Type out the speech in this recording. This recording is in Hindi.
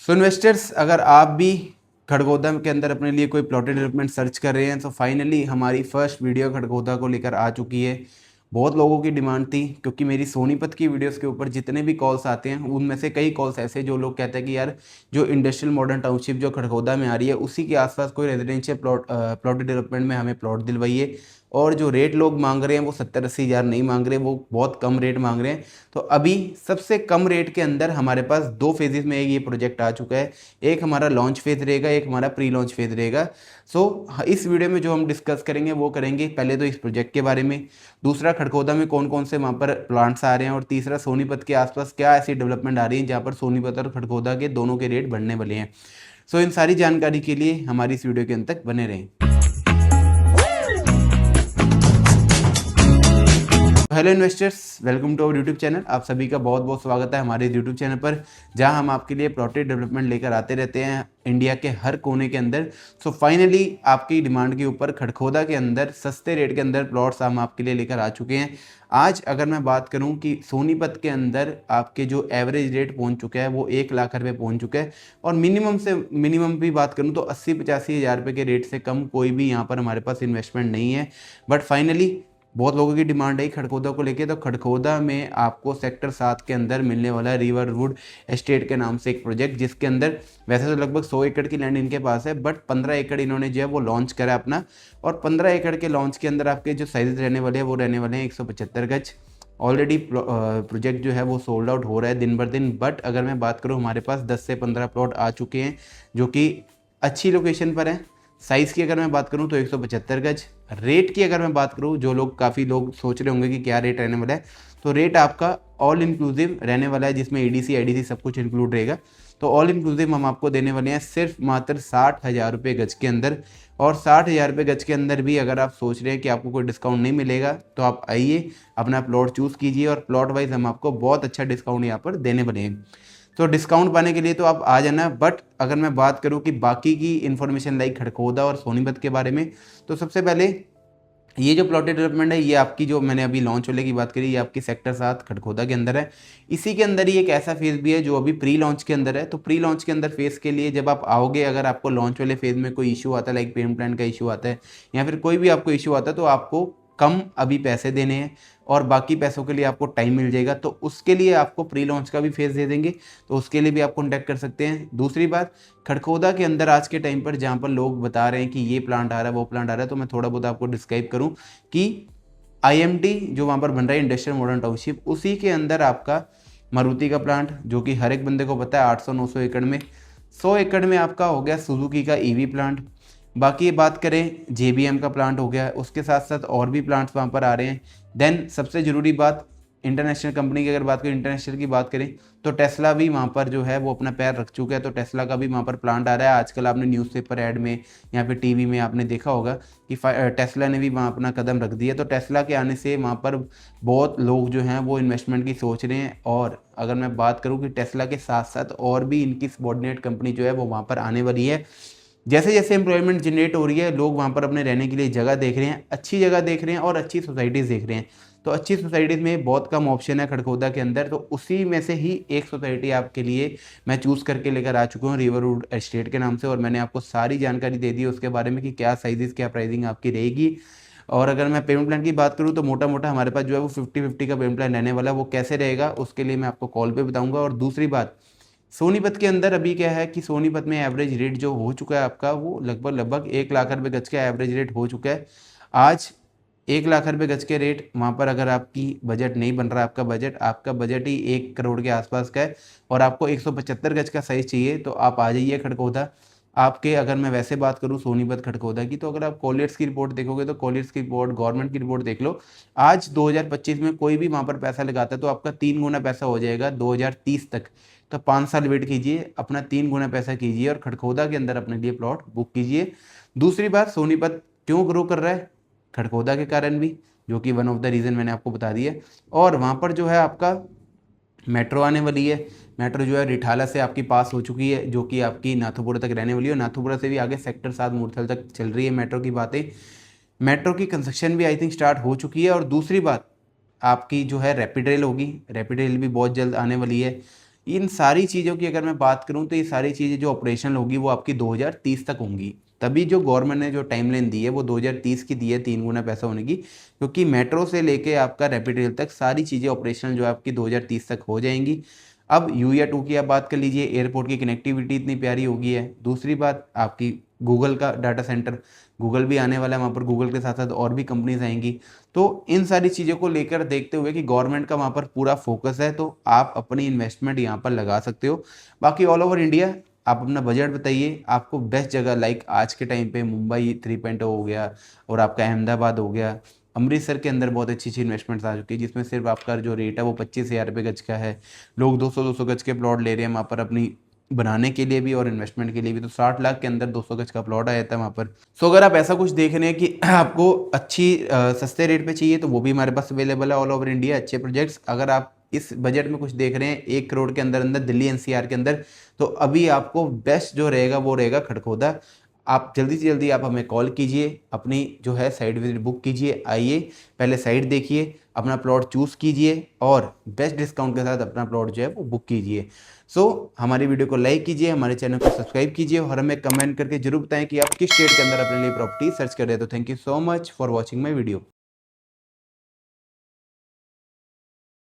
सो इन्वेस्टर्स, अगर आप भी खड़गोदा के अंदर अपने लिए कोई प्लॉटेड डेवलपमेंट सर्च कर रहे हैं तो फाइनली हमारी फर्स्ट वीडियो खड़गोदा को लेकर आ चुकी है। बहुत लोगों की डिमांड थी, क्योंकि मेरी सोनीपत की वीडियोस के ऊपर जितने भी कॉल्स आते हैं उनमें से कई कॉल्स ऐसे जो लोग कहते हैं कि यार जो इंडस्ट्रियल मॉडर्न टाउनशिप जो खड़गोदा में आ रही है उसी के आसपास कोई रेजिडेंशियल प्लॉटेड डेवलपमेंट में हमें प्लॉट दिलवाइए। और जो रेट लोग मांग रहे हैं वो 70-80 हज़ार नहीं मांग रहे, वो बहुत कम रेट मांग रहे हैं। तो अभी सबसे कम रेट के अंदर हमारे पास दो फेजेस में ये प्रोजेक्ट आ चुका है। एक हमारा लॉन्च फेज रहेगा, एक हमारा प्री लॉन्च फेज रहेगा। इस वीडियो में जो हम डिस्कस करेंगे वो करेंगे पहले तो इस प्रोजेक्ट के बारे में, दूसरा खड़गोदा में कौन कौन से वहाँ पर प्लांट्स आ रहे हैं, और तीसरा सोनीपत के आसपास क्या ऐसी डेवलपमेंट आ रही है जहाँ पर सोनीपत और खड़गोदा के दोनों के रेट बढ़ने वाले हैं। इन सारी जानकारी के लिए हमारी इस वीडियो के अंत तक बने रहें। Hello investors, welcome to our YouTube channel. आप सभी का बहुत बहुत स्वागत है हमारे यूट्यूब चैनल पर, जहां हम आपके लिए प्लॉटेड डेवलपमेंट लेकर आते रहते हैं इंडिया के हर कोने के अंदर। फाइनली आपकी डिमांड के ऊपर खड़गोदा के अंदर सस्ते रेट के अंदर प्लॉट्स हम आपके लिए लेकर आ चुके हैं। आज अगर मैं बात करूं कि सोनीपत के अंदर आपके जो एवरेज रेट पहुंच चुका है वो 1 लाख रुपये पहुंच चुका है, और मिनिमम से मिनिमम भी बात करूं तो 80-85 हज़ार रुपये के रेट से कम कोई भी यहाँ पर हमारे पास इन्वेस्टमेंट नहीं है। बट फाइनली बहुत लोगों की डिमांड है खड़गोदा को लेके, तो खड़गोदा में आपको सेक्टर 7 के अंदर मिलने वाला है रिवरवुड एस्टेट के नाम से एक प्रोजेक्ट, जिसके अंदर वैसे तो लगभग 100 एकड़ की लैंड इनके पास है, बट 15 एकड़ इन्होंने जो है वो लॉन्च करा अपना। और 15 एकड़ के लॉन्च के अंदर आपके जो साइजेस रहने वाले हैं वो रहने वाले हैं 175 गज। ऑलरेडी प्रोजेक्ट जो है वो सोल्ड आउट हो रहा है दिन बर दिन। बट अगर मैं बात करूँ, हमारे पास 10 से 15 प्लॉट आ चुके हैं जो कि अच्छी लोकेशन पर है। साइज़ की अगर मैं बात करूं तो 175 गज। रेट की अगर मैं बात करूं, जो लोग काफ़ी लोग सोच रहे होंगे कि क्या रेट रहने वाला है, तो रेट आपका ऑल इंक्लूसिव रहने वाला है, जिसमें एडीसी आईडीसी सब कुछ इंक्लूड रहेगा। तो ऑल इंक्लूसिव हम आपको देने वाले हैं सिर्फ मात्र 60,000 रुपये गज के अंदर। और 60,000 रुपये गज के अंदर भी अगर आप सोच रहे हैं कि आपको कोई डिस्काउंट नहीं मिलेगा, तो आप आइए अपना प्लॉट चूज़ कीजिए, और प्लॉट वाइज हम आपको बहुत अच्छा डिस्काउंट यहाँ पर देने वाले हैं। तो डिस्काउंट पाने के लिए तो आप आ जाना। बट अगर मैं बात करूं कि बाकी की इन्फॉर्मेशन लाइक खड़गोदा और सोनीपत के बारे में, तो सबसे पहले ये जो प्लॉटेड डेवलपमेंट है, ये आपकी जो मैंने अभी लॉन्च होने की बात करी, ये आपकी सेक्टर 7 खड़गोदा के अंदर है। इसी के अंदर ही एक ऐसा फेज़ भी है जो अभी प्री लॉन्च के अंदर है। तो प्री लॉन्च के अंदर फेज़ के लिए जब आप आओगे, अगर आपको लॉन्च वाले फेज़ में कोई इशू आता है, लाइक पेमेंट प्लान का इशू आता है या फिर कोई भी आपको इशू आता है, तो आपको कम अभी पैसे देने हैं और बाकी पैसों के लिए आपको टाइम मिल जाएगा। तो उसके लिए आपको प्री लॉन्च का भी फेज़ दे देंगे, तो उसके लिए भी आप कॉन्टैक्ट कर सकते हैं। दूसरी बात, खड़गोदा के अंदर आज के टाइम पर जहाँ पर लोग बता रहे हैं कि ये प्लांट आ रहा है वो प्लांट आ रहा है, तो मैं थोड़ा बहुत आपको डिस्क्राइब करूँ कि आईएमटी जो वहाँ पर बन रहा है इंडस्ट्रियल मॉडर्न टाउनशिप, उसी के अंदर आपका मारुति का प्लांट, जो कि हर एक बंदे को पता है 800-900 एकड़ में, 100 एकड़ में आपका हो गया सुजुकी का ईवी प्लांट। बाकी बात करें जेबीएम का प्लांट हो गया, उसके साथ साथ और भी प्लांट्स वहाँ पर आ रहे हैं। देन सबसे ज़रूरी बात, इंटरनेशनल कंपनी की अगर बात करें, इंटरनेशनल की बात करें, तो टेस्ला भी वहाँ पर जो है वो अपना पैर रख चुका है। तो टेस्ला का भी वहाँ पर प्लांट आ रहा है। आजकल आपने न्यूज़पेपर ऐड में या फिर टीवी में आपने देखा होगा कि टेस्ला ने भी वहाँ अपना कदम रख दिया। तो टेस्ला के आने से वहाँ पर बहुत लोग जो हैं वो इन्वेस्टमेंट की सोच रहे हैं। और अगर मैं बात करूँ कि टेस्ला के साथ साथ और भी इनकी सबॉर्डिनेट कंपनी जो है वो वहाँ पर आने वाली है। जैसे जैसे एम्प्लॉयमेंट जनरेट हो रही है, लोग वहाँ पर अपने रहने के लिए जगह देख रहे हैं, अच्छी जगह देख रहे हैं और अच्छी सोसाइटीज़ देख रहे हैं। तो अच्छी सोसाइटीज़ में बहुत कम ऑप्शन है खड़गोदा के अंदर, तो उसी में से ही एक सोसाइटी आपके लिए मैं चूज़ करके लेकर आ चुका हूँ रिवरवुड एस्टेट के नाम से। और मैंने आपको सारी जानकारी दे दी है उसके बारे में कि क्या साइजेस, क्या प्राइसिंग आपकी रहेगी। और अगर मैं पेमेंट प्लान की बात करूँ तो मोटा मोटा हमारे पास जो है वो 50-50 का पेमेंट प्लान रहने वाला है। वो कैसे रहेगा उसके लिए मैं आपको कॉल पे बताऊँगा। और दूसरी बात, सोनीपत के अंदर अभी क्या है कि सोनीपत में एवरेज रेट जो हो चुका है आपका, वो लगभग 1 लाख रुपये गज का एवरेज रेट हो चुका है। आज 1 लाख रुपये गज के रेट वहाँ पर अगर आपकी बजट नहीं बन रहा, आपका बजट ही 1 करोड़ के आसपास का है और आपको 175 गज का साइज़ चाहिए, तो आप आ जाइए खड़गोदा। आपके अगर मैं वैसे बात करूँ सोनीपत खड़गोदा की, तो अगर आप कॉलियर्स की रिपोर्ट देखोगे तो कॉलियर्स की रिपोर्ट, गवर्नमेंट की रिपोर्ट देख लो। आज 2025 में कोई भी वहाँ पर पैसा लगाता है तो आपका 3 गुना पैसा हो जाएगा 2030 तक। तो 5 साल वेट कीजिए, अपना 3 गुना पैसा कीजिए और खड़गोदा के अंदर अपने लिए प्लॉट बुक कीजिए। दूसरी बात, सोनीपत क्यों ग्रो कर रहा है? खड़गोदा के कारण भी, जो कि वन ऑफ द रीज़न मैंने आपको बता दिया। और वहाँ पर जो है आपका मेट्रो आने वाली है। मेट्रो जो है रिठाला से आपकी पास हो चुकी है, जो कि आपकी नाथूपुरा तक रहने वाली है। नाथूपुरा से भी आगे सेक्टर 7 मूर्थल तक चल रही है मेट्रो की बातें। मेट्रो की कंस्ट्रक्शन भी आई थिंक स्टार्ट हो चुकी है। और दूसरी बात, आपकी जो है रैपिड रेल होगी, रैपिड रेल भी बहुत जल्द आने वाली है। इन सारी चीज़ों की अगर मैं बात करूं तो ये सारी चीज़ें जो ऑपरेशनल होगी वो आपकी 2030 तक होंगी। तभी जो गवर्नमेंट ने जो टाइमलाइन दी है वो 2030 की दी है, 3 गुना पैसा होने की, क्योंकि मेट्रो से लेके आपका रैपिड रेल तक सारी चीज़ें ऑपरेशनल जो है आपकी 2030 तक हो जाएंगी। अब यूया 2 की आप बात कर लीजिए, एयरपोर्ट की कनेक्टिविटी इतनी प्यारी होगी है। दूसरी बात आपकी गूगल का डाटा सेंटर, गूगल भी आने वाला है वहाँ पर, गूगल के साथ साथ और भी कंपनीज आएंगी। तो इन सारी चीज़ों को लेकर देखते हुए कि गवर्नमेंट का वहाँ पर पूरा फोकस है, तो आप अपनी इन्वेस्टमेंट यहाँ पर लगा सकते हो। बाकी ऑल ओवर इंडिया आप अपना बजट बताइए, आपको बेस्ट जगह लाइक आज के टाइम पे मुंबई 3.0 हो गया, और आपका अहमदाबाद हो गया, अमृतसर के अंदर बहुत अच्छी अच्छी इन्वेस्टमेंट्स आ चुकी है, जिसमें सिर्फ आपका जो रेट है वो 25,000 रुपये गज का है। लोग 200 गज के प्लॉट ले रहे हैं वहाँ पर अपनी बनाने के लिए भी और इन्वेस्टमेंट के लिए भी। तो 60 लाख के अंदर 200 गज का प्लॉट आया था वहाँ पर। सो अगर आप ऐसा कुछ देख रहे हैं कि आपको अच्छी सस्ते रेट पे चाहिए, तो वो भी हमारे पास अवेलेबल है ऑल ओवर इंडिया, अच्छे प्रोजेक्ट्स। अगर आप इस बजट में कुछ देख रहे हैं 1 करोड़ के अंदर अंदर दिल्ली एनसीआर के अंदर, तो अभी आपको बेस्ट जो रहेगा वो रहेगा खड़खोदा। आप जल्दी से जल्दी आप हमें कॉल कीजिए, अपनी जो है साइट विजिट बुक कीजिए, आइए पहले साइट देखिए, अपना प्लॉट चूज़ कीजिए और बेस्ट डिस्काउंट के साथ अपना प्लॉट जो है वो बुक कीजिए। हमारी वीडियो को लाइक कीजिए, हमारे चैनल को सब्सक्राइब कीजिए और हमें कमेंट करके जरूर बताएं कि आप किस स्टेट के अंदर अपने लिए प्रॉपर्टी सर्च कर रहे हैं। तो thank you so much for watching my video.